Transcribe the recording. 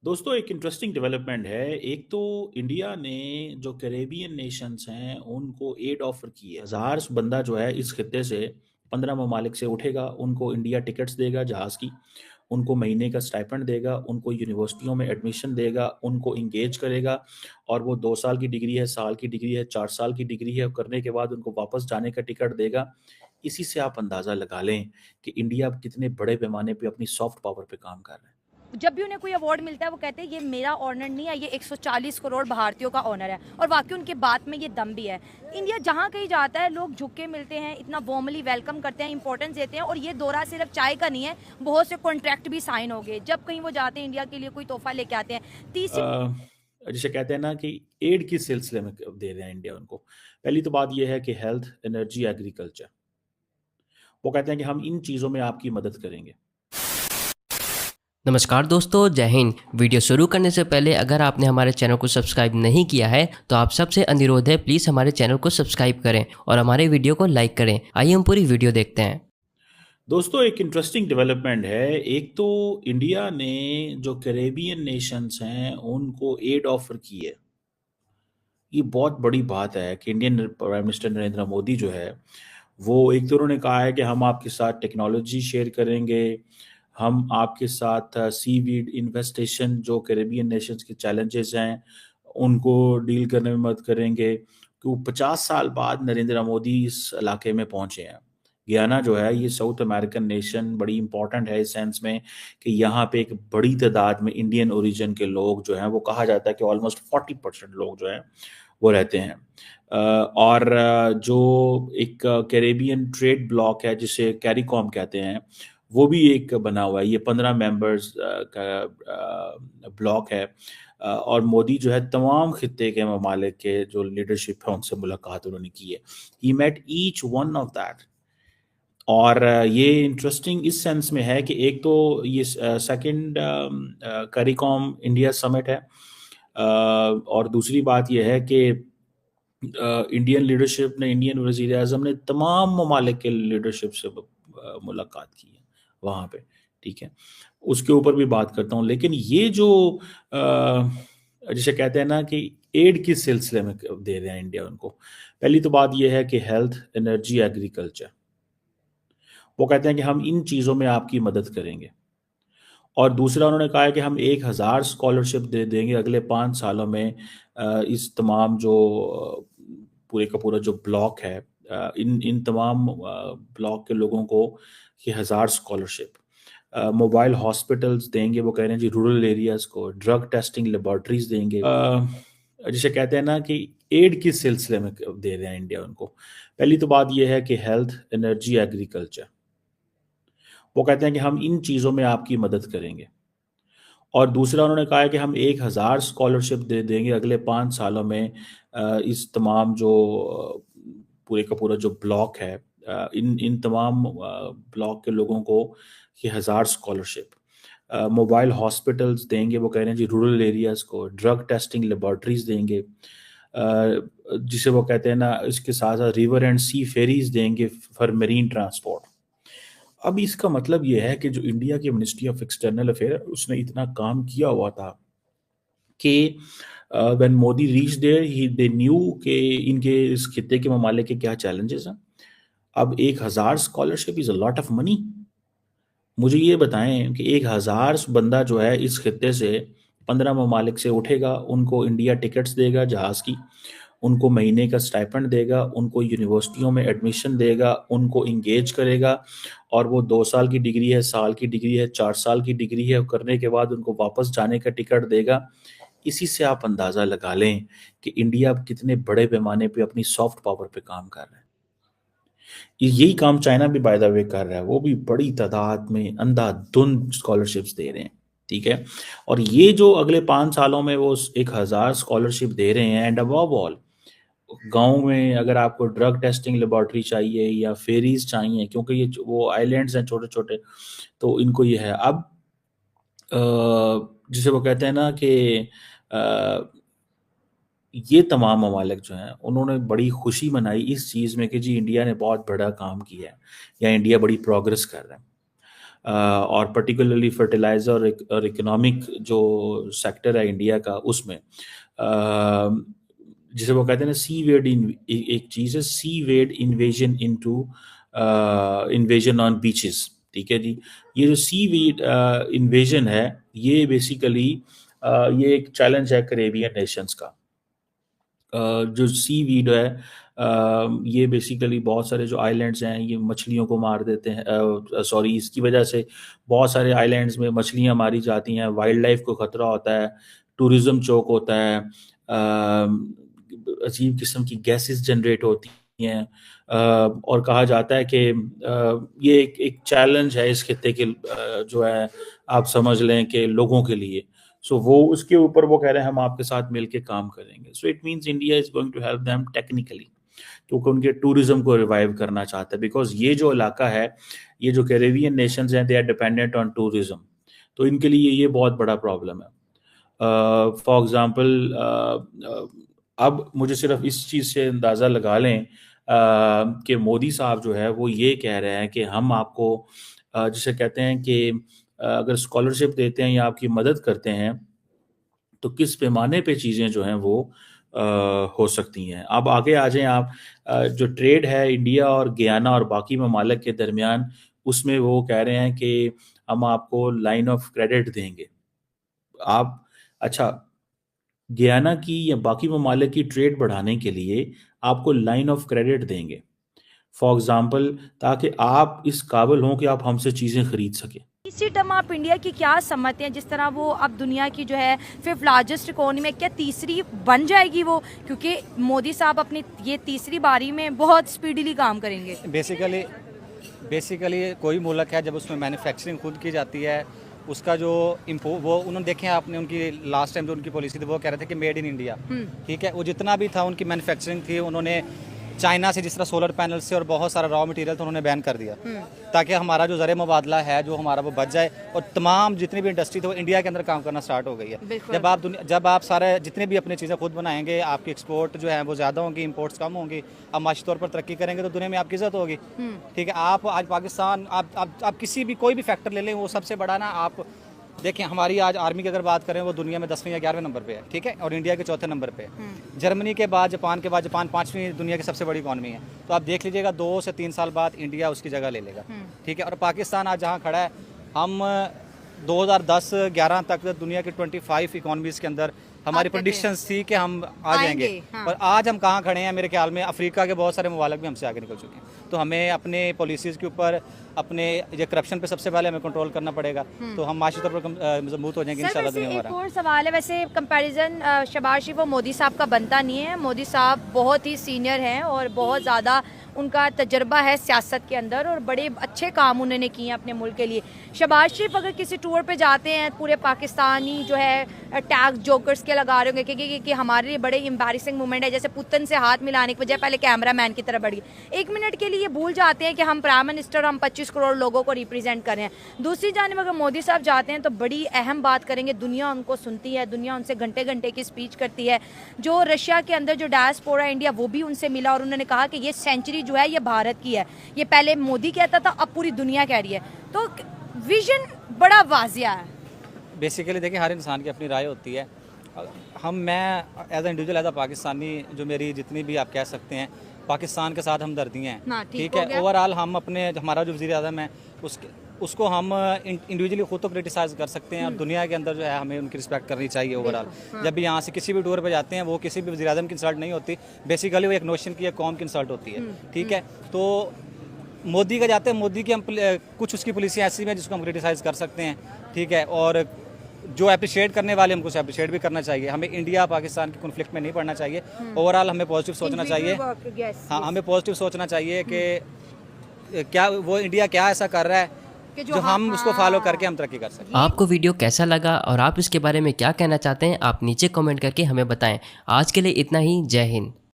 दोस्तों एक interesting development है। एक तो इंडिया ने जो कैरेबियन नेशंस हैं उनको एड ऑफर की है। हज़ार बंदा जो है इस खित्ते से 15 ममालिक से उठेगा, उनको इंडिया टिकट्स देगा जहाज़ की, उनको महीने का स्टाइपेंड देगा, उनको यूनिवर्सिटियों में एडमिशन देगा, उनको इंगेज करेगा और वो 2 साल की डिग्री है, साल की डिग्री है, 4 साल की डिग्री है, करने के बाद उनको वापस जाने का टिकट देगा। इसी से आप अंदाज़ा लगा लें कि इंडिया अब कितने बड़े पैमाने पे अपनी सॉफ्ट पावर पे काम कर रहा है। जब भी उन्हें कोई अवार्ड मिलता है वो कहते हैं ये मेरा ऑनर नहीं है, ये 140 करोड़ भारतीयों का ऑनर है। और वाकई उनके बात में ये दम भी है। इंडिया जहाँ कहीं जाता है लोग झुक के मिलते हैं, इतना वार्मली वेलकम करते हैं, इंपॉर्टेंस देते हैं। और ये दौरा सिर्फ चाय का नहीं है, बहुत से कॉन्ट्रैक्ट भी साइन हो गए। जब कहीं वो जाते हैं इंडिया के लिए कोई तोहफा लेके आते हैं। तीसरी जिसे कहते हैं ना कि एड किस सिलसिले में दे रहे हैं इंडिया उनको। पहली तो बात यह है कि हेल्थ, एनर्जी, एग्रीकल्चर। वो कहते हैं कि हम इन चीज़ों में आपकी मदद करेंगे। नमस्कार दोस्तों, जय हिंद। वीडियो शुरू करने से पहले अगर आपने हमारे चैनल को सब्सक्राइब नहीं किया है तो आप सबसे अनुरोध है, प्लीज़ हमारे चैनल को सब्सक्राइब करें और हमारे वीडियो को लाइक करें। आइए हम पूरी वीडियो देखते हैं। दोस्तों एक इंटरेस्टिंग डेवलपमेंट है। एक तो इंडिया ने जो कैरेबियन नेशंस हैं उनको एड ऑफर की है। ये बहुत बड़ी बात है कि Indian prime minister Narendra Modi जो है वो एक तो उन्होंने कहा है कि हम आपके साथ टेक्नोलॉजी शेयर करेंगे, हम आपके साथ सीवीड इन्वेस्टेशन जो कैरेबियन नेशंस के चैलेंजेस हैं उनको डील करने में मदद करेंगे। कि 50 साल बाद नरेंद्र मोदी इस इलाके में पहुंचे हैं। गयाना जो है ये साउथ अमेरिकन नेशन बड़ी इंपॉर्टेंट है इस सेंस में कि यहाँ पे एक बड़ी तादाद में इंडियन ओरिजिन के लोग जो हैं, वो कहा जाता है कि ऑलमोस्ट 40% लोग जो हैं वो रहते हैं। और जो एक कैरेबियन ट्रेड ब्लॉक है जिसे कैरिकॉम कहते हैं, वो भी एक बना हुआ है। ये 15 मेंबर्स का ब्लॉक है। और मोदी जो है तमाम खित्ते के ममालिक के जो लीडरशिप है उनसे मुलाकात उन्होंने की है। He met each one of that. और ये इंटरेस्टिंग इस सेंस में है कि एक तो ये सेकंड कैरिकॉम इंडिया समिट है। और दूसरी बात यह है कि इंडियन लीडरशिप ने, इंडियन वज़ीर आज़म ने तमाम ममालिक के लीडरशिप से मुलाकात की है वहाँ पे। ठीक है, उसके ऊपर भी बात करता हूँ। लेकिन ये जो जिसे कहते हैं ना कि एड किस सिलसिले में दे रहे हैं इंडिया उनको। पहली तो बात यह है कि हेल्थ, एनर्जी, एग्रीकल्चर। वो कहते हैं कि हम इन चीज़ों में आपकी मदद करेंगे। और दूसरा उन्होंने कहा है कि हम 1000 स्कॉलरशिप दे देंगे अगले 5 सालों में। इस तमाम जो पूरे का पूरा जो ब्लॉक है, इन इन तमाम ब्लॉक के लोगों को ये 1000 स्कॉलरशिप। मोबाइल हॉस्पिटल्स देंगे, वो कह रहे हैं जी, रूरल एरियाज़ को। ड्रग टेस्टिंग लेबॉर्ट्रीज देंगे। जिसे कहते हैं ना कि एड किस सिलसिले में दे रहे हैं इंडिया उनको। पहली तो बात यह है कि हेल्थ, एनर्जी, एग्रीकल्चर। वो कहते हैं कि हम इन चीज़ों में आपकी मदद करेंगे। और दूसरा उन्होंने कहा है कि हम 1000 स्कॉलरशिप दे देंगे अगले 5 सालों में। इस तमाम जो पूरे का पूरा जो ब्लॉक है, इन इन तमाम ब्लॉक के लोगों को ये 1000 स्कॉलरशिप। मोबाइल हॉस्पिटल्स देंगे, वो कह रहे हैं जी, रूरल एरियाज़ को। ड्रग टेस्टिंग लेबॉर्ट्रीज देंगे। जिसे वो कहते हैं ना, इसके साथ साथ रिवर एंड सी फेरीज देंगे फॉर मेरीन ट्रांसपोर्ट। अब इसका मतलब ये है कि जो इंडिया की मिनिस्ट्री ऑफ एक्सटर्नल अफेयर उसने इतना काम किया हुआ था कि when Modi reach there he they knew कि इनके इस खित्ते के ममालिक के क्या चैलेंजेस हैं। अब 1000 scholarship is a lot of money. मुझे ये बताएं कि 1000 बंदा जो है इस खित्ते से 15 ममालिक से उठेगा, उनको इंडिया टिकट्स देगा जहाज़ की, उनको महीने का स्टाइपेंड देगा, उनको यूनिवर्सिटियों में एडमिशन देगा, उनको इंगेज करेगा और वो 2 साल की डिग्री है, साल की डिग्री है, 4 साल की डिग्री है, करने के बाद उनको वापस जाने का टिकट देगा। इसी से आप अंदाज़ा लगा लें कि इंडिया अब कितने बड़े पैमाने पे अपनी सॉफ्ट पावर पे काम कर रहा है। यही काम चाइना भी बाय द वे कर रहा है। वो भी बड़ी तादाद में अंधाधुंध स्कॉलरशिप्स दे रहे हैं। ठीक है, और ये जो अगले 5 सालों में वो 1000 स्कॉलरशिप दे रहे हैं। एंड अबव ऑल, गाँव में अगर आपको ड्रग टेस्टिंग लेबॉर्ट्री चाहिए या फेरीज चाहिए, क्योंकि ये वो आइलैंड्स हैं छोटे छोटे, तो इनको ये है। अब जिसे वो कहते हैं ना कि ये तमाम ममालिक जो हैं उन्होंने बड़ी खुशी मनाई इस चीज़ में कि जी इंडिया ने बहुत बड़ा काम किया है या इंडिया बड़ी प्रोग्रेस कर रहा है। और पर्टिकुलरली फर्टिलाइज़र और इकोनॉमिक जो सेक्टर है इंडिया का उसमें जिसे वो कहते हैं ना सी वेड एक चीज़ है seaweed invasion into invasion on beaches. ठीक है जी, ये जो सी वेड इन्वेजन है ये बेसिकली ये एक चैलेंज है कैरेबियन नेशंस का। जो सी वीड है ये बेसिकली बहुत सारे जो आइलैंड्स हैं ये मछलियों को मार देते हैं। सॉरी, इसकी वजह से बहुत सारे आइलैंड्स में मछलियां मारी जाती हैं, वाइल्ड लाइफ को ख़तरा होता है, टूरिज़्म चोक होता है, अजीब किस्म की गैसेस जनरेट होती हैं। और कहा जाता है कि ये एक चैलेंज है इस खित्ते के जो है आप समझ लें कि लोगों के लिए। सो वो उसके ऊपर वो कह रहे हैं हम आपके साथ मिलके काम करेंगे। So it means India is going to help them technically, क्योंकि उनके टूरिज्म को रिवाइव करना चाहता है। बिकॉज ये जो इलाका है, ये जो कैरेबियन नेशंस हैं, they are dependent on tourism, तो इनके लिए ये बहुत बड़ा प्रॉब्लम है। फॉर एग्जांपल अब मुझे सिर्फ इस चीज़ से अंदाज़ा लगा लें कि मोदी साहब जो है वो ये कह रहे हैं कि हम आपको जिसे कहते हैं कि अगर स्कॉलरशिप देते हैं या आपकी मदद करते हैं तो किस पैमाने पे चीज़ें जो हैं वो हो सकती हैं। अब आगे आ जाएं आप, जो ट्रेड है इंडिया और गयाना और बाकी ममालिक के दरमियान, उसमें वो कह रहे हैं कि हम आपको लाइन ऑफ क्रेडिट देंगे। आप अच्छा, गयाना की या बाकी ममालिक की ट्रेड बढ़ाने के लिए आपको लाइन ऑफ क्रेडिट देंगे फॉर एग्ज़ाम्पल, ताकि आप इस काबिल हों कि आप हमसे चीज़ें खरीद सकें। तीसरी टर्म आप इंडिया की क्या समझते हैं, जिस तरह वो अब दुनिया की जो है 5th लार्जेस्ट इकोनॉमी में, क्या तीसरी बन जाएगी वो? क्योंकि मोदी साहब अपनी ये तीसरी बारी में बहुत स्पीडीली काम करेंगे। बेसिकली कोई मुल्क है जब उसमें मैन्युफैक्चरिंग खुद की जाती है, उसका जो वो उन्होंने देखे आपने उनकी लास्ट टाइम जो उनकी पॉलिसी थी वो कह रहे थे कि मेड इन इंडिया। ठीक है, वो जितना भी था उनकी मैन्युफैक्चरिंग थी, उन्होंने चाइना से जिस तरह सोलर पैनल से और बहुत सारा रॉ मटेरियल तो उन्होंने बैन कर दिया, ताकि हमारा जो ज़र मुबादला है जो हमारा वो बच जाए, और तमाम जितनी भी इंडस्ट्री थी वो इंडिया के अंदर काम करना स्टार्ट हो गई है। जब आप सारे जितने भी अपनी चीज़ें खुद बनाएंगे, आपकी एक्सपोर्ट जो है वो ज़्यादा होंगी, इंपोर्ट्स कम होंगी, आप माशी तौर पर तरक्की करेंगे तो दुनिया में आपकी इज्जत होगी। ठीक है, आप आज पाकिस्तान आप किसी भी कोई भी फैक्टर ले लें, वो सबसे बड़ा ना, आप देखें हमारी आज आर्मी की अगर बात करें वो दुनिया में 10वें या 11वें नंबर पे है। ठीक है, और इंडिया के 4थे नंबर पे है। जर्मनी के बाद जापान 5वीं दुनिया की सबसे बड़ी इकॉनमी है। तो आप देख लीजिएगा 2 से 3 साल बाद इंडिया उसकी जगह ले लेगा। ठीक है, और पाकिस्तान आज जहाँ खड़ा है, हम 2010-11 तक दुनिया की 25 इकॉनमीज़ के अंदर हमारी प्रेडिक्शंस थी कि हम आ जाएंगे। और आज हम कहाँ खड़े हैं, मेरे ख्याल में अफ्रीका के बहुत सारे ममालिक भी हमसे आगे निकल चुके हैं। तो हमें अपने पॉलिसीज़ के ऊपर, अपने ये करप्शन पे सबसे पहले हमें कंट्रोल करना पड़ेगा, तो हम माशी तौर पर मजबूत हो जाएंगे इंशाल्लाह दुनिया में। एक और सवाल है, वैसे कंपैरिजन शहबाज शरीफ और मोदी साहब का बनता नहीं है। मोदी साहब बहुत ही सीनियर हैं और बहुत ज़्यादा उनका तजर्बा है सियासत के अंदर, और बड़े अच्छे काम उन्होंने किए हैं अपने मुल्क के लिए। शहबाज शरीफ अगर किसी टूर पे जाते हैं, पूरे पाकिस्तानी जो है टैग जोकर्स के लगा रहे होंगे कि हमारे लिए बड़े एम्बैरेसिंग मोमेंट है, जैसे पुतन से हाथ मिलाने की बजाय पहले कैमरा मैन की तरफ बढ़ गई। 1 मिनट के लिए ये भूल जाते हैं कि हम प्राइम मिनिस्टर, हम 25 करोड़ लोगों को रिप्रेजेंट कर रहे हैं। दूसरी जानिब अगर मोदी साहब जाते हैं तो बड़ी अहम बात करेंगे, दुनिया उनको सुनती है, दुनिया उनसे घंटे घंटे की स्पीच करती है। जो रशिया के अंदर जो डायस्पोरा इंडिया, वो भी उनसे मिला और उन्होंने कहा कि ये सेंचुरी जो है ये भारत की है। ये पहले मोदी कहता था, अब पूरी दुनिया कह रही है। तो विजन बड़ा वाजिया है। बेसिकली देखिए, हर इंसान की अपनी राय होती है। मैं as a individual, as a Pakistani, जो मेरी जितनी भी आप कह सकते हैं पाकिस्तान के साथ हमदर्दी हैं। ठीक है, ओवरऑल हम अपने, हमारा जो वज़ीर आज़म है उसको हम इंडिविजुअली खुद तो क्रिटिसाइज़ कर सकते हैं, और दुनिया के अंदर जो है हमें उनकी रिस्पेक्ट करनी चाहिए ओवरऑल। जब भी यहाँ से किसी भी टूर पे जाते हैं, वो किसी भी वज़ीर आज़म की इंसल्ट नहीं होती, बेसिकली वो एक नोशन की, एक कौम की इंसल्ट होती है। ठीक है, तो मोदी का जाते हैं, मोदी की हम कुछ उसकी पॉलिसियाँ ऐसी हैं जिसको हम क्रिटिसाइज़ कर सकते हैं। ठीक है, और जो अप्रिशिएट करने वाले हमको अप्रिशिएट भी करना चाहिए। हमें इंडिया पाकिस्तान के कॉन्फ्लिक्ट में नहीं पड़ना चाहिए। ओवरऑल हमें पॉजिटिव सोचना चाहिए। हाँ, हमें पॉजिटिव सोचना चाहिए कि क्या वो इंडिया क्या ऐसा कर रहा है जो हम उसको फॉलो करके हम तरक्की कर सकते हैं। आपको वीडियो कैसा लगा और आप इसके बारे में क्या कहना चाहते हैं, आप नीचे कमेंट करके हमें बताएं। आज के लिए इतना ही। जय हिंद।